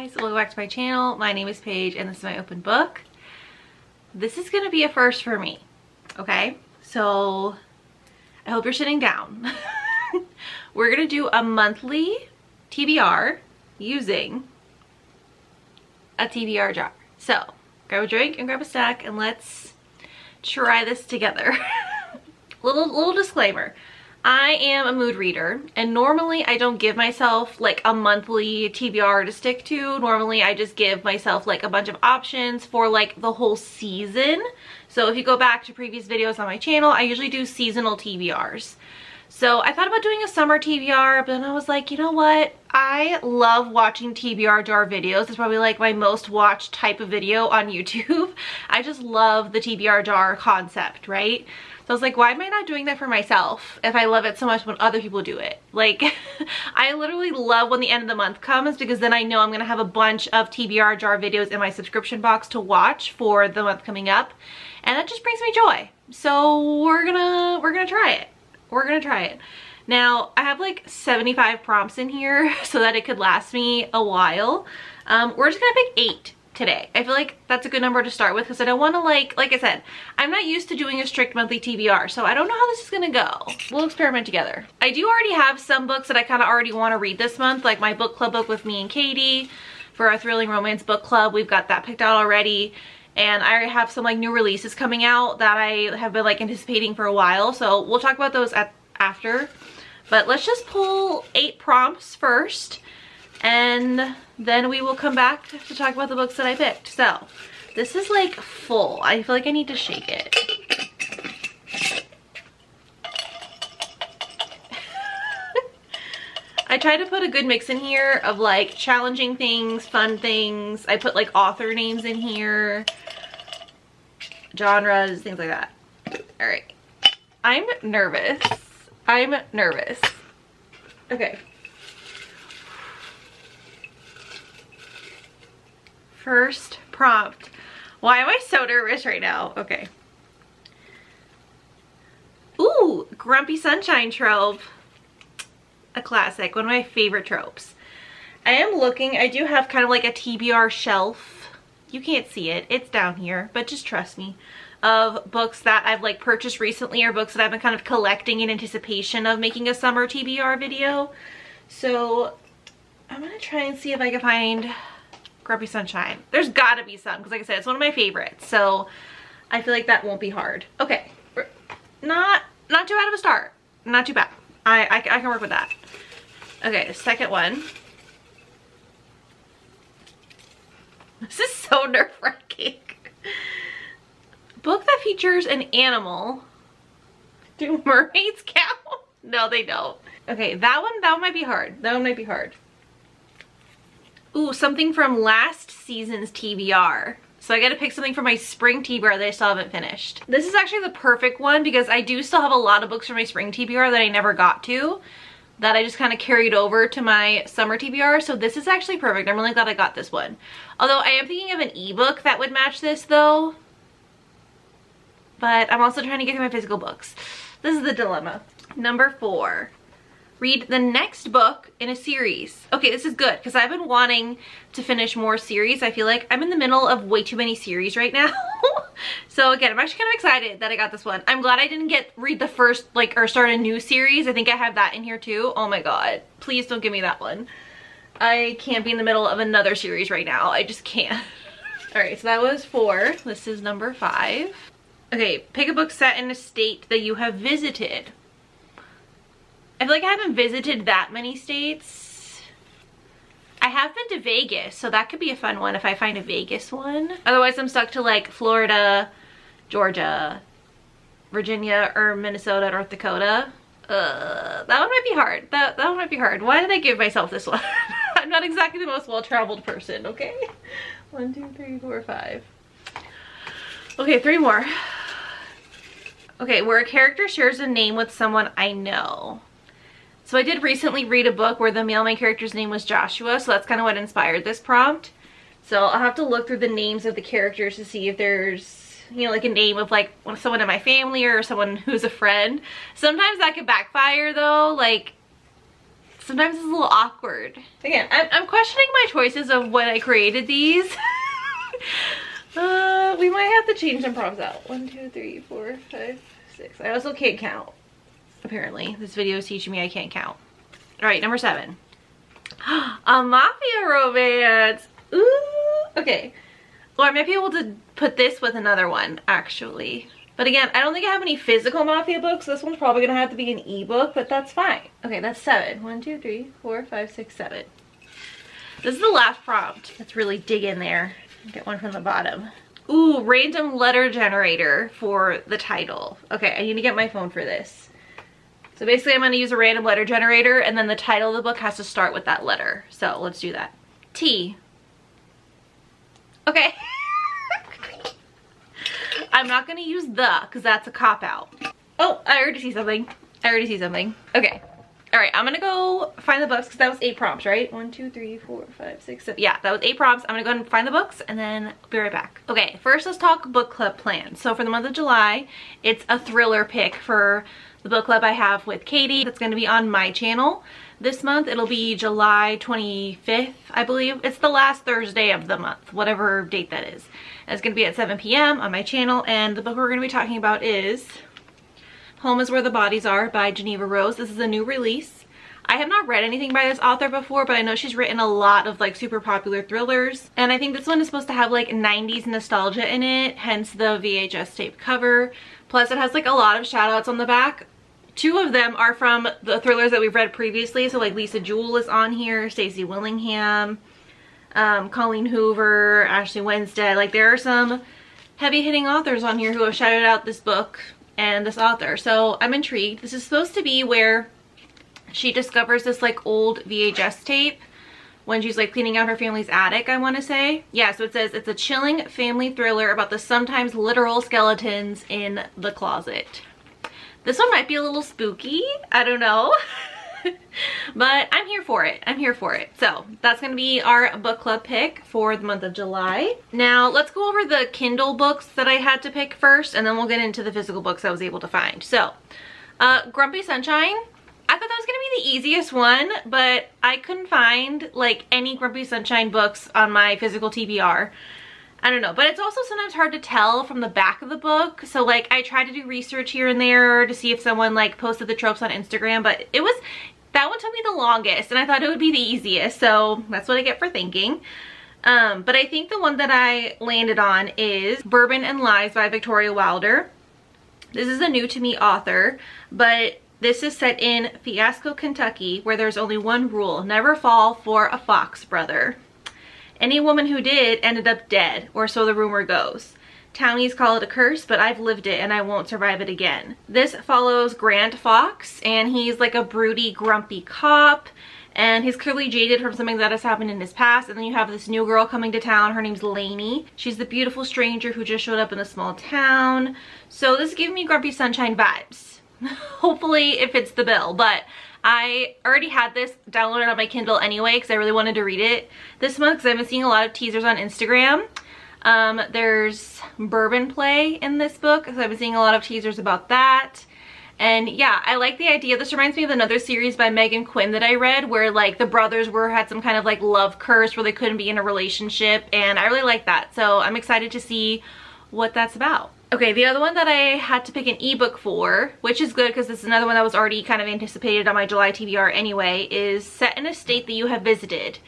guys, welcome back to my channel. My name is Paige and this is my open book. This is gonna be a first for me, okay? So I hope you're sitting down. We're gonna do a monthly TBR using a TBR jar. So grab a drink and grab a snack and let's try this together. little disclaimer. I am a mood reader and normally I don't give myself like a monthly TBR to stick to. Normally I just give myself like a bunch of options for like the whole season. So if you go back to previous videos on my channel, I usually do seasonal TBRs. So I thought about doing a summer TBR, but then I was like, you know what? I love watching TBR jar videos. It's probably like my most watched type of video on YouTube. I just love the TBR jar concept, right? So I was like, why am I not doing that for myself if I love it so much when other people do it? Like, I literally love when the end of the month comes because then I know I'm gonna have a bunch of TBR jar videos in my subscription box to watch for the month coming up. And that just brings me joy. So we're gonna try it. We're gonna try it. Now, I have like 75 prompts in here so that it could last me a while. We're just gonna pick 8 today. I feel like that's a good number to start with because I don't want to like I said, I'm not used to doing a strict monthly TBR, so I don't know how this is gonna go. We'll experiment together. I do already have some books that I kind of already want to read this month, like my book club book with me and Katie for our Thrilling Romance book club. We've got that picked out already. And I already have some like new releases coming out that I have been like anticipating for a while. So we'll talk about those after. But let's just pull 8 prompts first. And then we will come back to talk about the books that I picked. So this is like full. I feel like I need to shake it. I try to put a good mix in here of like challenging things, fun things. I put like author names in here, genres, things like that. All right. I'm nervous. I'm nervous. Okay. First prompt. Why am I so nervous right now? Okay. Ooh, Grumpy Sunshine trope. A classic, one of my favorite tropes. I am looking, I do have kind of like a TBR shelf. You can't see it, it's down here, but just trust me. Of books that I've like purchased recently or books that I've been kind of collecting in anticipation of making a summer TBR video. So I'm gonna try and see if I can find Grumpy Sunshine. There's gotta be some, because like I said, it's one of my favorites. So I feel like that won't be hard. Okay, not too bad of a start. Not too bad. I can work with that. Okay, the second one. This is so nerve-wracking. Book that features an animal. Do mermaids count? No, they don't. Okay, that one might be hard. That one might be hard. Ooh, something from last season's TBR. So I gotta pick something from my spring TBR that I still haven't finished. This is actually the perfect one because I do still have a lot of books from my spring TBR that I never got to, that I just kind of carried over to my summer TBR. So this is actually perfect. I'm really glad I got this one. Although I am thinking of an ebook that would match this though. But I'm also trying to get to my physical books. This is the dilemma. Number 4. Read the next book in a series. Okay, this is good because I've been wanting to finish more series. I feel like I'm in the middle of way too many series right now. So again, I'm actually kind of excited that I got this one. I'm glad I didn't read the first, like, or start a new series. I think I have that in here too. Oh my god. Please don't give me that one. I can't be in the middle of another series right now. I just can't. Alright, so that was 4. This is number 5. Okay, pick a book set in a state that you have visited. I feel like I haven't visited that many states. I have been to Vegas, so that could be a fun one if I find a Vegas one. Otherwise, I'm stuck to like Florida, Georgia, Virginia, or Minnesota, North Dakota. That one might be hard. That one might be hard. Why did I give myself this one? I'm not exactly the most well-traveled person, okay? 1, 2, 3, 4, 5. Okay, 3 more. Okay, where a character shares a name with someone I know. So I did recently read a book where the male main character's name was Joshua, so that's kind of what inspired this prompt. So I'll have to look through the names of the characters to see if there's, you know, like a name of like someone in my family or someone who's a friend. Sometimes that could backfire though, like sometimes it's a little awkward. Again, I'm questioning my choices of when I created these. We might have to change some prompts out. 1, 2, 3, 4, 5, 6. I also can't count. Apparently, this video is teaching me I can't count. All right, number 7. A mafia romance. Ooh. Okay. Well, I might be able to put this with another one, actually. But again, I don't think I have any physical mafia books. This one's probably gonna have to be an ebook, but that's fine. Okay, that's 7. 1, 2, 3, 4, 5, 6, 7. This is the last prompt. Let's really dig in there. Get one from the bottom. Ooh, random letter generator for the title. Okay, I need to get my phone for this. So basically I'm going to use a random letter generator, and then the title of the book has to start with that letter. So let's do that. T. Okay. I'm not going to use the, because that's a cop-out. Oh, I already see something. Okay. All right, I'm gonna go find the books, because that was 8 prompts, right? 1, 2, 3, 4, 5, 6, 7. Yeah, that was 8 prompts. I'm gonna go ahead and find the books, and then I'll be right back. Okay, first let's talk book club plans. So for the month of July, it's a thriller pick for the book club I have with Katie. That's gonna be on my channel. This month, it'll be July 25th, I believe. It's the last Thursday of the month, whatever date that is. And it's gonna be at 7 p.m. on my channel, and the book we're gonna be talking about is Home is Where the Bodies Are by Geneva Rose. This is a new release. I have not read anything by this author before, but I know she's written a lot of like super popular thrillers. And I think this one is supposed to have like 90s nostalgia in it, hence the VHS tape cover. Plus it has like a lot of shout outs on the back. 2 of them are from the thrillers that we've read previously. So like Lisa Jewell is on here, Stacey Willingham, Colleen Hoover, Ashley Winstead. Like there are some heavy hitting authors on here who have shouted out this book and this author, so I'm intrigued. This is supposed to be where she discovers this like old VHS tape when she's like cleaning out her family's attic, I want to say. Yeah, so it says it's a chilling family thriller about the sometimes literal skeletons in the closet. This one might be a little spooky, I don't know. But I'm here for it. So that's gonna be our book club pick for the month of July. Now let's go over the Kindle books that I had to pick first, and then we'll get into the physical books I was able to find. So Grumpy Sunshine, I thought that was gonna be the easiest one, but I couldn't find like any Grumpy Sunshine books on my physical TBR. I don't know, but it's also sometimes hard to tell from the back of the book. So like I tried to do research here and there to see if someone like posted the tropes on Instagram, but that one took me the longest, and I thought it would be the easiest, so that's what I get for thinking. But I think the one that I landed on is Bourbon and Lies by Victoria Wilder. This is a new to me author, but this is set in Fiasco, Kentucky, where there's only one rule: never fall for a fox brother. Any woman who did ended up dead, or so the rumor goes. Townies call it a curse, but I've lived it and I won't survive it again. This follows Grant Fox, and he's like a broody, grumpy cop, and he's clearly jaded from something that has happened in his past. And then you have this new girl coming to town. Her name's Lainey. She's the beautiful stranger who just showed up in a small town. So this is giving me Grumpy Sunshine vibes. Hopefully it fits the bill, but I already had this downloaded on my Kindle anyway because I really wanted to read it this month because I've been seeing a lot of teasers on Instagram. There's bourbon play in this book, so I've been seeing a lot of teasers about that. And yeah, I like the idea. This reminds me of another series by Megan Quinn that I read where like the brothers had some kind of like love curse where they couldn't be in a relationship, and I really like that. So I'm excited to see what that's about. Okay, the other one that I had to pick an ebook for, which is good because this is another one that was already kind of anticipated on my July TBR anyway, is Set in a State That You Have Visited.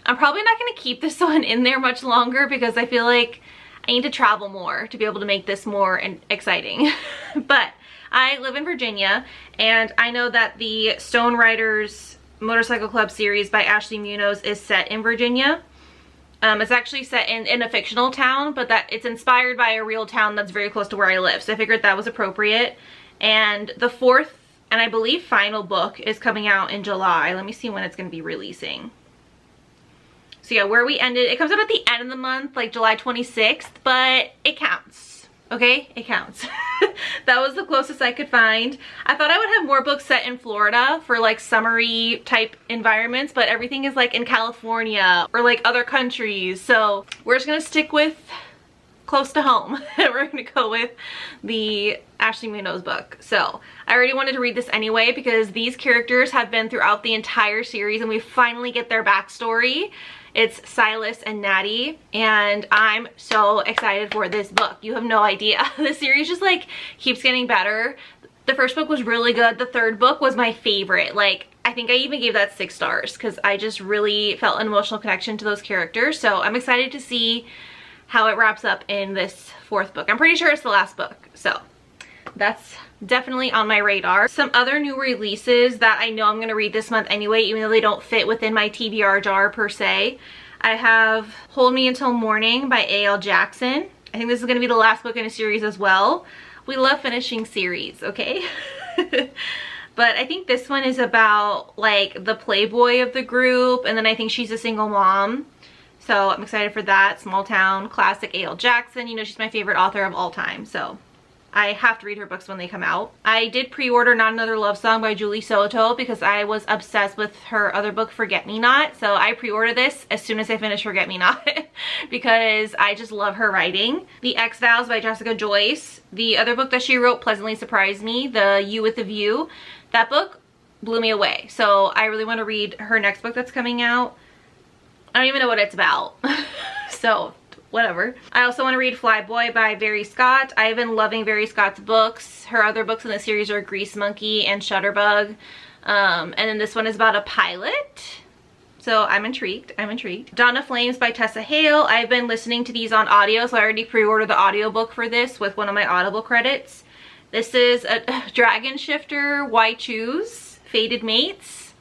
I'm probably not going to keep this one in there much longer because I feel like I need to travel more to be able to make this more exciting. But I live in Virginia, and I know that the Stone Riders Motorcycle Club series by Ashley Munoz is set in Virginia. It's actually set in a fictional town, but that it's inspired by a real town that's very close to where I live. So I figured that was appropriate. And the 4th and I believe final book is coming out in July. Let me see when it's going to be releasing. So yeah, where we ended, it comes out at the end of the month, like July 26th, but it counts, okay? It counts. That was the closest I could find. I thought I would have more books set in Florida for like summery type environments, but everything is like in California or like other countries. So we're just gonna stick with close to home. We're gonna go with the Ashley Munoz book. So I already wanted to read this anyway because these characters have been throughout the entire series and we finally get their backstory. It's Silas and Natty, and I'm so excited for this book. You have no idea. The series just like keeps getting better. The first book was really good. The third book was my favorite. Like, I think I even gave that 6 stars because I just really felt an emotional connection to those characters. So I'm excited to see how it wraps up in this 4th book. I'm pretty sure it's the last book. So that's definitely on my radar. Some other new releases that I know I'm going to read this month anyway, even though they don't fit within my TBR jar per se. I have Hold Me Until Morning by A.L. Jackson. I think this is going to be the last book in a series as well. We love finishing series, okay? But I think this one is about like the playboy of the group, and then I think she's a single mom. So I'm excited for that. Small town, classic A.L. Jackson. You know, she's my favorite author of all time, so I have to read her books when they come out. I did pre-order Not Another Love Song by Julie Soto because I was obsessed with her other book, Forget Me Not. So I pre-ordered this as soon as I finished Forget Me Not because I just love her writing. The X-Vows by Jessica Joyce. The other book that she wrote pleasantly surprised me, The You with the View. That book blew me away. So I really want to read her next book that's coming out. I don't even know what it's about. So whatever. I also want to read Flyboy by Very Scott. I've been loving Very Scott's books. Her other books in the series are Grease Monkey and Shutterbug. And then this one is about a pilot. So I'm intrigued. I'm intrigued. Dawn of Flames by Tessa Hale. I've been listening to these on audio, so I already pre-ordered the audiobook for this with one of my Audible credits. This is a Dragon Shifter, Why Choose, Fated Mates.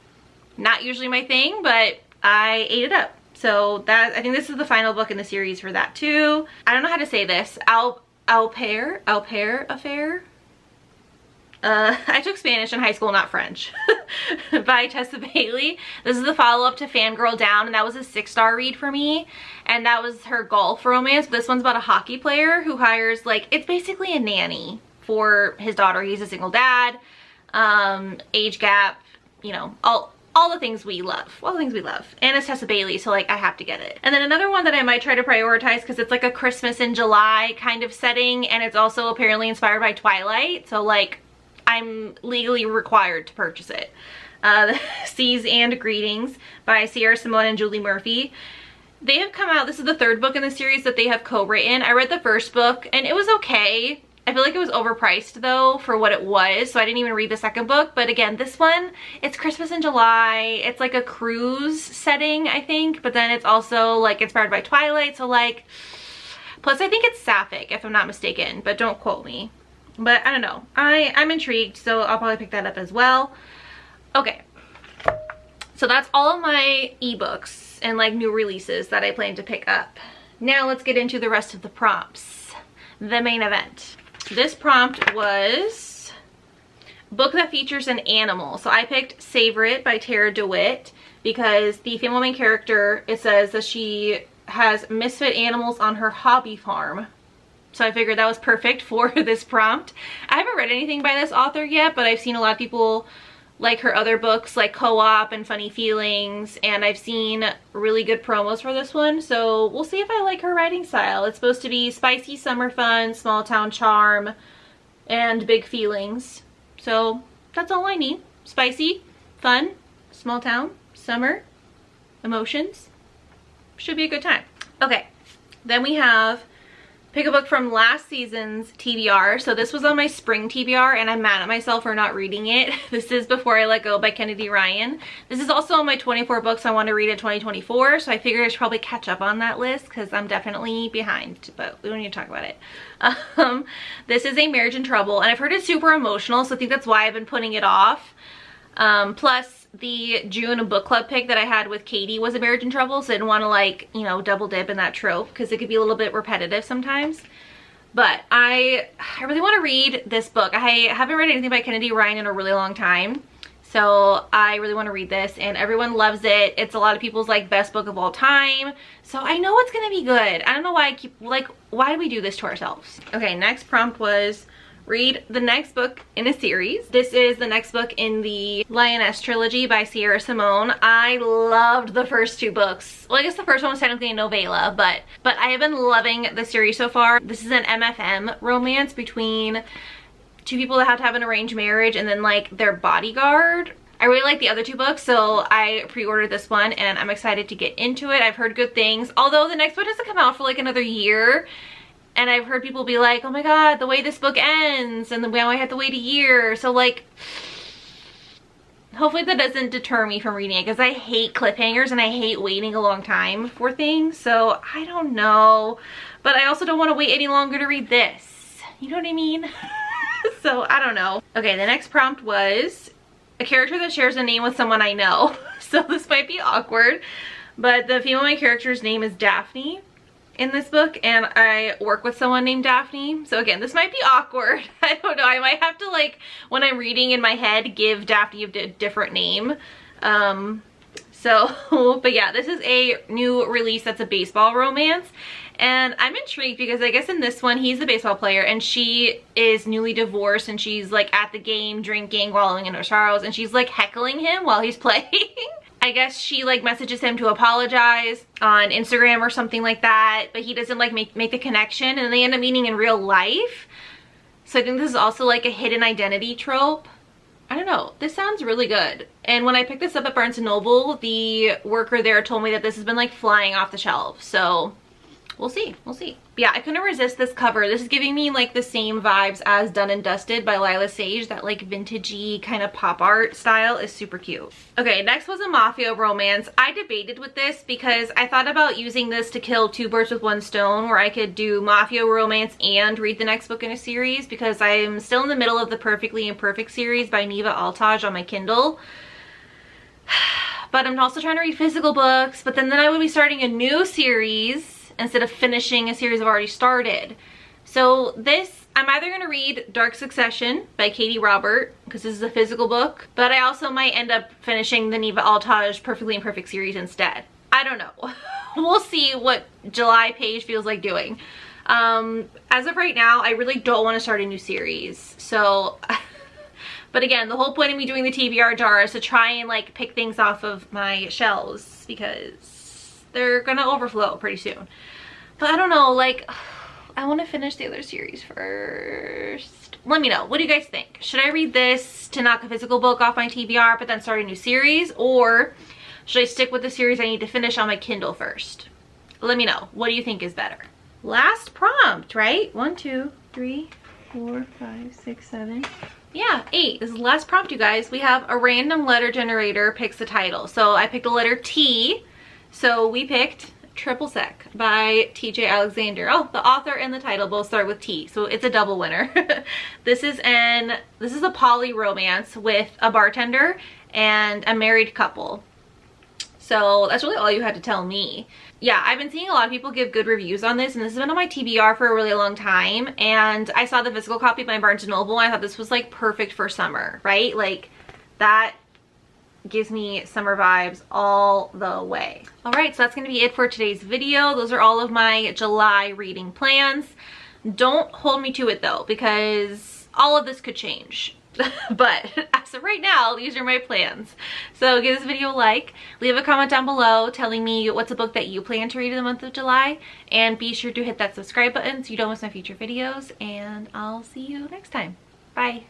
Not usually my thing, but I ate it up. So that, I think this is the final book in the series for that too. I don't know how to say this. Au Pair Affair. I took Spanish in high school, not French. By Tessa Bailey. This is the follow-up to Fangirl Down, and that was a 6-star read for me. And that was her golf romance. This one's about a hockey player who hires, like, it's basically a nanny for his daughter. He's a single dad. Age gap, you know, all the things we love. All the things we love. And it's Tessa Bailey, so like I have to get it. And then another one that I might try to prioritize because it's like a Christmas in July kind of setting, and it's also apparently inspired by Twilight. So like I'm legally required to purchase it. Seas and Greetings by Sierra Simone and Julie Murphy. They have come out, this is the 3rd book in the series that they have co-written. I read the first book and it was okay. I feel like it was overpriced though for what it was, so I didn't even read the 2nd book. But again, this one, it's Christmas in July. It's like a cruise setting, I think, but then it's also like inspired by Twilight, so like, plus I think it's sapphic if I'm not mistaken, but don't quote me. But I don't know, I'm intrigued, so I'll probably pick that up as well. Okay, so that's all of my ebooks and like new releases that I plan to pick up. Now let's get into the rest of the prompts, the main event. This prompt was book that features an animal. So I picked Savor It by Tara DeWitt because the female main character, it says that she has misfit animals on her hobby farm. So I figured that was perfect for this prompt. I haven't read anything by this author yet, but I've seen a lot of people like her other books like Co-op and Funny Feelings, and I've seen really good promos for this one, so we'll see if I like her writing style. It's supposed to be spicy summer fun, small town charm, and big feelings. So that's all I need. Spicy, fun, small town, summer, emotions. Should be a good time. Okay, then we have pick a book from last season's TBR. So this was on my spring TBR and I'm mad at myself for not reading it. This is Before I Let Go by Kennedy Ryan. This is also on my 24 books I want to read in 2024. So I figured I should probably catch up on that list because I'm definitely behind, but we don't need to talk about it. This is A Marriage in Trouble, and I've heard it's super emotional, so I think that's why I've been putting it off. Plus the June book club pick that I had with Katie was A Marriage in Trouble, so I didn't want to like, you know, double dip in that trope because it could be a little bit repetitive sometimes. But I really want to read this book. I haven't read anything by Kennedy Ryan in a really long time, so I really want to read this, and everyone loves it. It's a lot of people's like best book of all time, so I know it's gonna be good. I don't know why I keep like, why do we do this to ourselves? Okay, next prompt was read the next book in a series. This is the next book in the Lioness trilogy by Sierra Simone. I loved the first two books. Well, I guess the first one was technically a novella, but I have been loving the series so far. This is an MFM romance between two people that have to have an arranged marriage and then like their bodyguard. I really like the other two books, so I pre-ordered this one and I'm excited to get into it. I've heard good things, although the next one doesn't come out for like another year. And I've heard people be like, oh my god, the way this book ends, and then now I have to wait a year. So like, hopefully that doesn't deter me from reading it, because I hate cliffhangers and I hate waiting a long time for things. So I don't know, but I also don't want to wait any longer to read this. You know what I mean? So I don't know. Okay, the next prompt was a character that shares a name with someone I know. So this might be awkward, but the female main character's name is Daphne in this book, and I work with someone named Daphne. So again, this might be awkward. I don't know. I might have to, like, when I'm reading in my head, give Daphne a different name. But yeah, this is a new release that's a baseball romance. And I'm intrigued because I guess in this one, he's the baseball player and she is newly divorced, and she's like at the game drinking, wallowing in her sorrows, and she's like heckling him while he's playing. I guess she like messages him to apologize on Instagram or something like that, but he doesn't like make the connection, and they end up meeting in real life. So I think this is also like a hidden identity trope. I don't know. This sounds really good. And when I picked this up at Barnes & Noble, the worker there told me that this has been like flying off the shelves. So we'll see. We'll see. But yeah, I couldn't resist this cover. This is giving me like the same vibes as Done and Dusted by Lila Sage. That like vintagey kind of pop art style is super cute. Okay, next was a mafia romance. I debated with this because I thought about using this to kill two birds with one stone, where I could do mafia romance and read the next book in a series, because I'm still in the middle of the Perfectly Imperfect series by Neva Altaj on my Kindle. But I'm also trying to read physical books, but then I would be starting a new series instead of finishing a series I've already started. So this, I'm either going to read Dark Succession by Katie Robert, because this is a physical book, but I also might end up finishing the Neva Altaj Perfectly Imperfect series instead. I don't know. We'll see what July page feels like doing. As of right now, I really don't want to start a new series. So, but again, the whole point of me doing the TBR jar is to try and like pick things off of my shelves, because they're gonna overflow pretty soon. But I don't know, like, I want to finish the other series first. Let me know. What do you guys think? Should I read this to knock a physical book off my TBR but then start a new series? Or should I stick with the series I need to finish on my Kindle first? Let me know. What do you think is better? Last prompt, right? 1, 2, 3, 4, 5, 6, 7. Yeah, 8. This is the last prompt, you guys. We have a random letter generator picks the title. So I picked the letter T. So we picked Triple Sec by TJ Alexander. Oh, the author and the title both start with T, so it's a double winner. This is a poly romance with a bartender and a married couple. So that's really all you had to tell me. Yeah, I've been seeing a lot of people give good reviews on this, and this has been on my TBR for a really long time. And I saw the physical copy by Barnes & Noble, and I thought this was like perfect for summer, right? Like that gives me summer vibes all the way. All right, so that's gonna be it for today's video. Those are all of my July reading plans. Don't hold me to it though, because all of this could change. But as of right now, these are my plans. So give this video a like, leave a comment down below telling me what's a book that you plan to read in the month of July, and be sure to hit that subscribe button so you don't miss my future videos, and I'll see you next time. Bye.